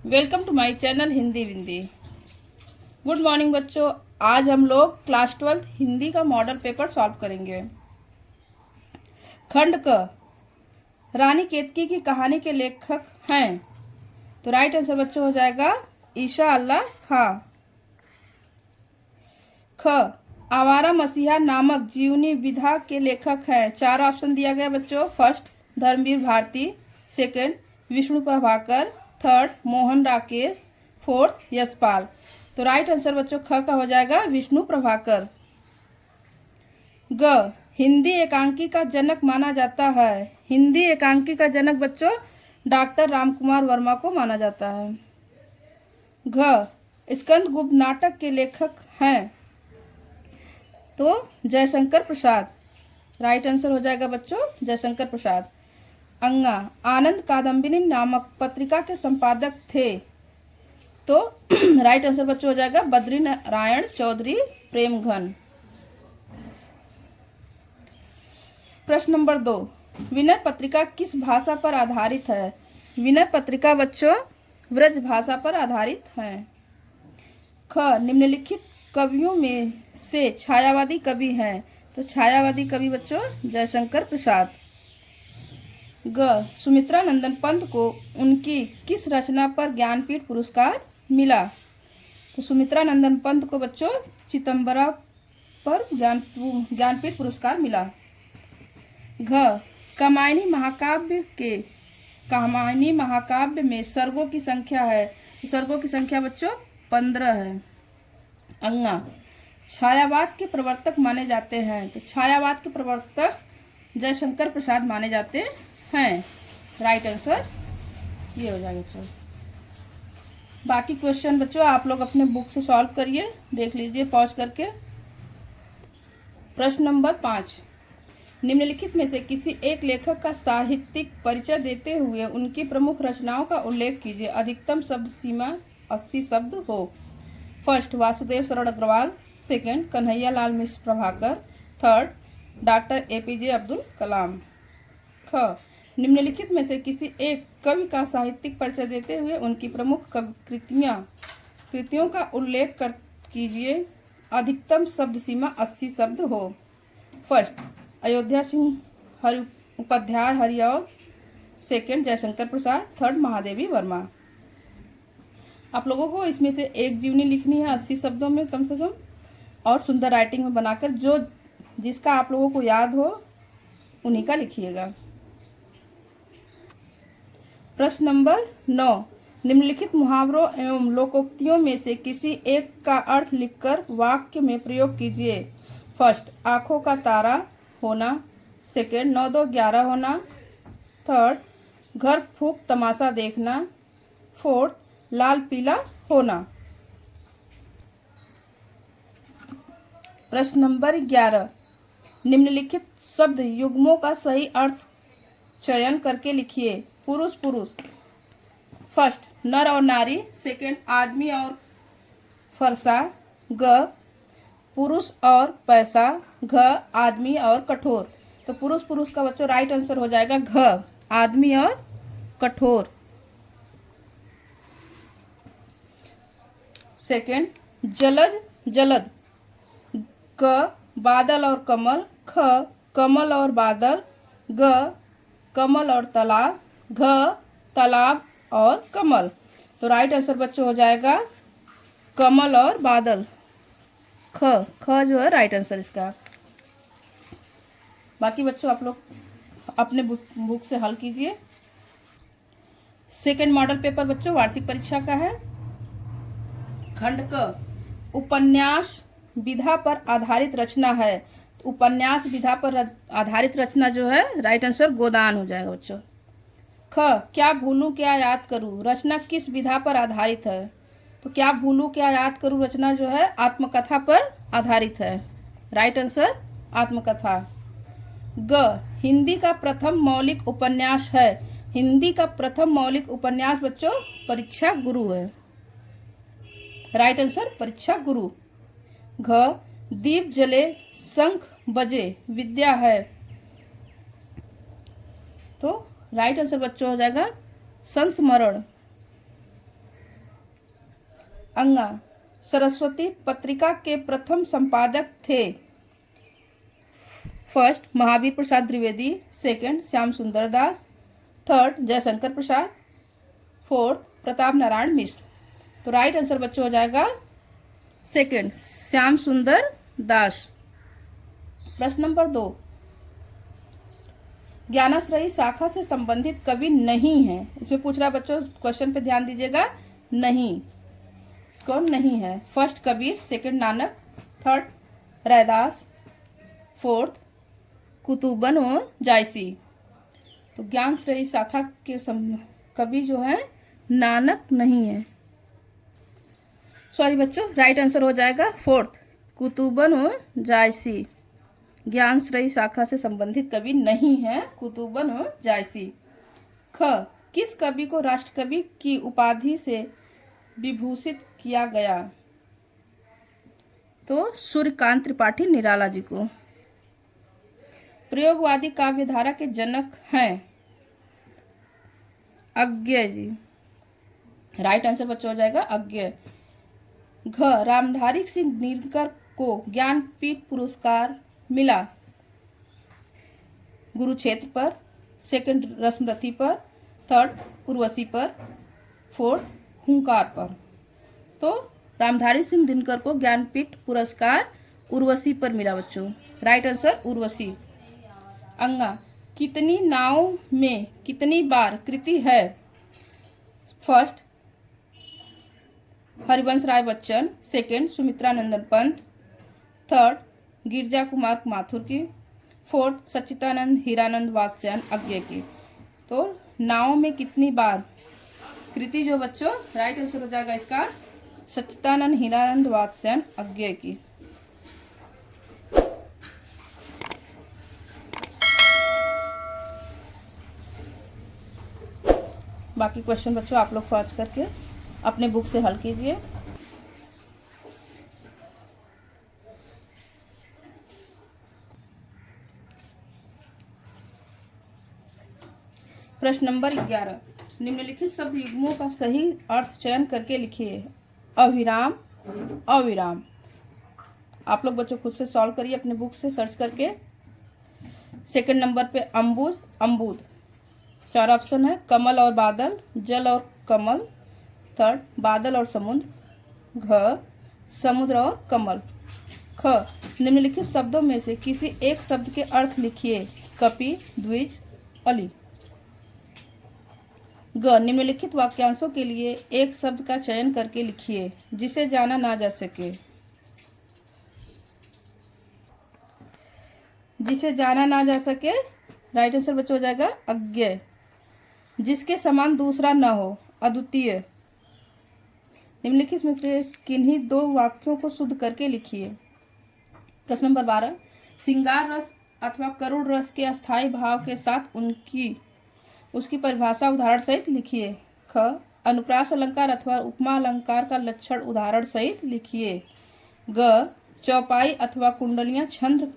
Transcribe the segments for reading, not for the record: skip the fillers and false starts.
Welcome to my channel Hindi Vindi. Good morning बच्चों, आज हम लोग क्लास 12 हिंदी का मॉडल पेपर सॉल्व करेंगे। खंड क, रानी केतकी की कहानी के लेखक हैं, तो राइट आंसर बच्चों हो जाएगा ईशा अल्लाह खां। ख, आवारा मसीहा नामक जीवनी विधा के लेखक हैं। चार ऑप्शन दिया गया बच्चों। First Dharamvir Bharati, second Vishnu Prabhakar, third Mohan Rakesh, fourth Yashpal. तो राइट आंसर बच्चों ख का हो जाएगा विष्णु प्रभाकर। ग, हिंदी एकांकी का जनक माना जाता है। हिंदी एकांकी का जनक बच्चों डॉक्टर रामकुमार वर्मा को माना जाता है। घ, स्कंदगुप्त नाटक के लेखक हैं, तो जयशंकर प्रसाद। राइट आंसर हो जाएगा बच्चों जयशंकर प्रसाद। अंगा, आनंद कादम्बिनी नामक पत्रिका के संपादक थे, तो राइट आंसर बच्चों हो जाएगा बद्री नारायण चौधरी प्रेमघन। प्रश्न नंबर 2, विनय पत्रिका किस भाषा पर आधारित है। विनय पत्रिका बच्चों व्रज भाषा पर आधारित है। ख, निम्नलिखित कवियों में से छायावादी कवि हैं, तो छायावादी कवि बच्चों जयशंकर प्रसाद। ग, सुमित्रा नंदन पंत को उनकी किस रचना पर ज्ञानपीठ पुरस्कार मिला। तो सुमित्रा नंदन पंत को बच्चों चिदंबरा पर ज्ञानपीठ पुरस्कार मिला। घ, कामायनी महाकाव्य में सर्गों की संख्या है, तो सर्गों की संख्या बच्चों 15 है। अंगा, छायावाद के प्रवर्तक माने जाते हैं, तो छायावाद के प्रवर्तक जयशंकर प्रसाद माने जाते हैं। राइट आंसर ये हो जाएगा बच्चों। बाकी क्वेश्चन बच्चों आप लोग अपने बुक से सॉल्व करिए, देख लीजिए पॉज करके। प्रश्न नंबर 5, निम्नलिखित में से किसी एक लेखक का साहित्यिक परिचय देते हुए उनकी प्रमुख रचनाओं का उल्लेख कीजिए। अधिकतम शब्द सीमा 80 शब्द हो। First Vasudev Sharan Agrawal, second Kanhaiya Lal Mishra Prabhakar, third doctor APJ Abdul Kalam. ख, निम्नलिखित में से किसी एक कवि का साहित्यिक परिचय देते हुए उनकी प्रमुख कृतियों का उल्लेख कीजिए। अधिकतम शब्द सीमा 80 शब्द हो। First Ayodhya Singh Upadhyay Hariaudh, second Jaishankar Prasad, third Mahadevi Verma. आप लोगों को इसमें से एक जीवनी लिखनी है 80 शब्दों में कम से कम, और सुंदर राइटिंग में बनाकर जिसका आप लोगों को याद हो उन्हीं का लिखिएगा। प्रश्न नंबर 9, निम्नलिखित मुहावरों एवं लोकोक्तियों में से किसी एक का अर्थ लिखकर वाक्य में प्रयोग कीजिए। फर्स्ट आंखों का तारा होना, सेकंड 9 2 11 होना, थर्ड घर फूंक तमाशा देखना, फोर्थ लाल पीला होना। प्रश्न नंबर 11, निम्नलिखित शब्द युग्मों का सही अर्थ चयन करके लिखिए। पुरुष पुरुष, फर्स्ट नर और नारी, सेकंड आदमी और फरसा, ग पुरुष और पैसा, घ आदमी और कठोर। तो पुरुष पुरुष का बच्चों राइट आंसर हो जाएगा घ आदमी और कठोर। सेकंड जलज जलद, क बादल और कमल, ख कमल और बादल, ग कमल और तालाब, घ तालाब और कमल। तो राइट आंसर बच्चों हो जाएगा कमल और बादल। ख जो है राइट आंसर इसका। बाकी बच्चों आप लोग अपने बुक से हल कीजिए। सेकंड मॉडल पेपर बच्चों वार्षिक परीक्षा का है। खंड क, उपन्यास विधा पर आधारित रचना है, तो उपन्यास विधा पर आधारित रचना जो है राइट आंसर गोदान हो जाएगा बच्चों। ख, क्या भूलूं क्या याद करूं रचना किस विधा पर आधारित है, तो क्या भूलूं क्या याद करूं रचना जो है आत्मकथा पर आधारित है। राइट आंसर आत्मकथा। ग, हिंदी का प्रथम मौलिक उपन्यास है। हिंदी का प्रथम मौलिक उपन्यास बच्चों परीक्षा गुरु है। राइट आंसर परीक्षा गुरु। घ, दीप जले शंख बजे विद्या है, तो राइट आंसर बच्चों हो जाएगा संस्मरण। अंगा सरस्वती पत्रिका के प्रथम संपादक थे? फर्स्ट महावीर प्रसाद द्विवेदी, सेकंड श्याम सुंदर दास, थर्ड जयशंकर प्रसाद, फोर्थ प्रताप नारायण मिश्र। तो राइट आंसर बच्चों हो जाएगा सेकंड श्याम सुंदर दास। प्रश्न नंबर 2, ज्ञानाश्रयी शाखा से संबंधित कवि नहीं है। इसमें पूछ रहा है बच्चों, क्वेश्चन पे ध्यान दीजिएगा। नहीं, कौन नहीं है? First Kabir, second Nanak, third Raidas, fourth Qutban और जायसी। तो ज्ञानाश्रयी शाखा के कवि जो है नानक नहीं है। सॉरी बच्चों, राइट आंसर हो जाएगा फोर्थ कुतुबन और जायसी। ज्ञानाश्रयी शाखा से संबंधित कवि नहीं है कुतुबन और जायसी। ख, किस कवि को राष्ट्रकवि की उपाधि से विभूषित किया गया? तो सूर्यकांत त्रिपाठी निराला जी को। प्रयोगवादी काव्यधारा के जनक हैं अज्ञेय जी। राइट आंसर बच्चों हो जाएगा अज्ञेय। घ, रामधारी सिंह दिनकर को ज्ञानपीठ पुरस्कार मिला? गुरुक्षेत्र पर, सेकंड रश्मरथी पर, थर्ड उर्वशी पर, फोर्थ हुंकार पर। तो रामधारी सिंह दिनकर को ज्ञानपीठ पुरस्कार उर्वशी पर मिला बच्चों। Right answer Urvashi. अंगा, कितनी नाव में कितनी बार कृति है? फर्स्ट हरिवंश राय बच्चन, सेकंड सुमित्रा नंदन पंत, थर्ड गिरजा कुमार माथुर की, फोर्थ सच्चिदानंद हीरानंद वात्स्यायन अज्ञेय की। तो नाव में कितनी बार कृति जो बच्चों राइट आंसर हो जाएगा इसका सच्चिदानंद हीरानंद वात्स्यायन अज्ञेय की। बाकी क्वेश्चन बच्चों आप लोग खोज करके अपने बुक से हल कीजिए। प्रश्न नंबर 11, निम्नलिखित शब्द युग्मों का सही अर्थ चयन करके लिखिए। अविराम, अविराम। आप लोग बच्चों खुद से सॉल्व करिए अपने बुक से सर्च करके। सेकंड नंबर पे अम्बुज, अम्बुद। 4 ऑप्शन है, कमल और बादल, जल और कमल, थर्ड बादल और समुद्र, घ समुद्र और कमल। ख, निम्नलिखित शब्दों में से किसी एक शब्द के अर्थ लिखिए। कपि, द्विज, अली। ग, निम्नलिखित वाक्यांशों के लिए एक शब्द का चयन करके लिखिए जिसे जाना ना जा सके। जिसे जाना ना जा सके, राइट आंसर बच्चों हो जाएगा अज्ञेय। जिसके समान दूसरा न हो, अद्वितीय। निम्नलिखित में से किन्हीं 2 वाक्यों को शुद्ध करके लिखिए। प्रश्न नंबर 12, श्रृंगार रस अथवा करुण रस के अस्थायी भाव के साथ उसकी परिभाषा उदाहरण सहित लिखिए। ख, अनुप्रास अलंकार अथवा उपमा अलंकार का लक्षण उदाहरण सहित लिखिए। ग, चौपाई अथवा कुंडलियां छंद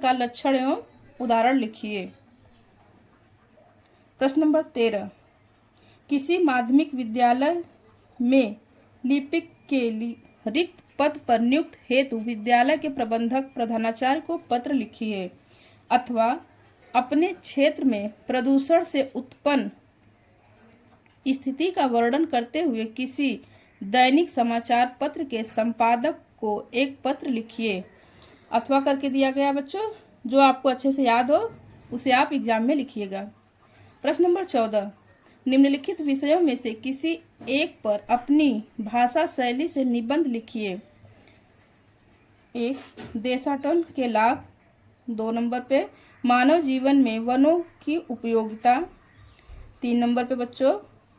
का लक्षण एवं उदाहरण लिखिए। प्रश्न नंबर 13, किसी माध्यमिक विद्यालय में लिपिक के रिक्त पद पर नियुक्त हेतु विद्यालय के प्रबंधक प्रधानाचार्य को पत्र लिखिए अथवा अपने क्षेत्र में प्रदूषण से उत्पन्न स्थिति का वर्णन करते हुए किसी दैनिक समाचार पत्र के संपादक को एक पत्र लिखिए। अथवा करके दिया गया बच्चों, जो आपको अच्छे से याद हो उसे आप एग्जाम में लिखिएगा। प्रश्न नंबर 14, निम्नलिखित विषयों में से किसी एक पर अपनी भाषा शैली से निबंध लिखिए। 1, देशाटन के लाभ। 2 नंबर पे मानव जीवन में वनों की उपयोगिता। 3 नंबर पे बच्चों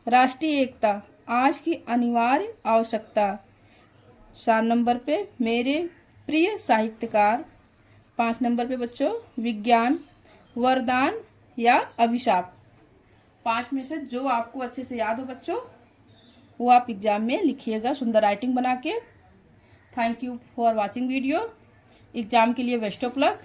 राष्ट्रीय एकता आज की अनिवार्य आवश्यकता। 4 नंबर पे मेरे प्रिय साहित्यकार। 5 नंबर पे बच्चों विज्ञान वरदान या अभिशाप। 5 में से जो आपको अच्छे से याद हो बच्चों वो आप एग्जाम में लिखिएगा सुंदर राइटिंग बना के। Thank you for watching video. Exam के लिए बेस्ट ऑफ लक।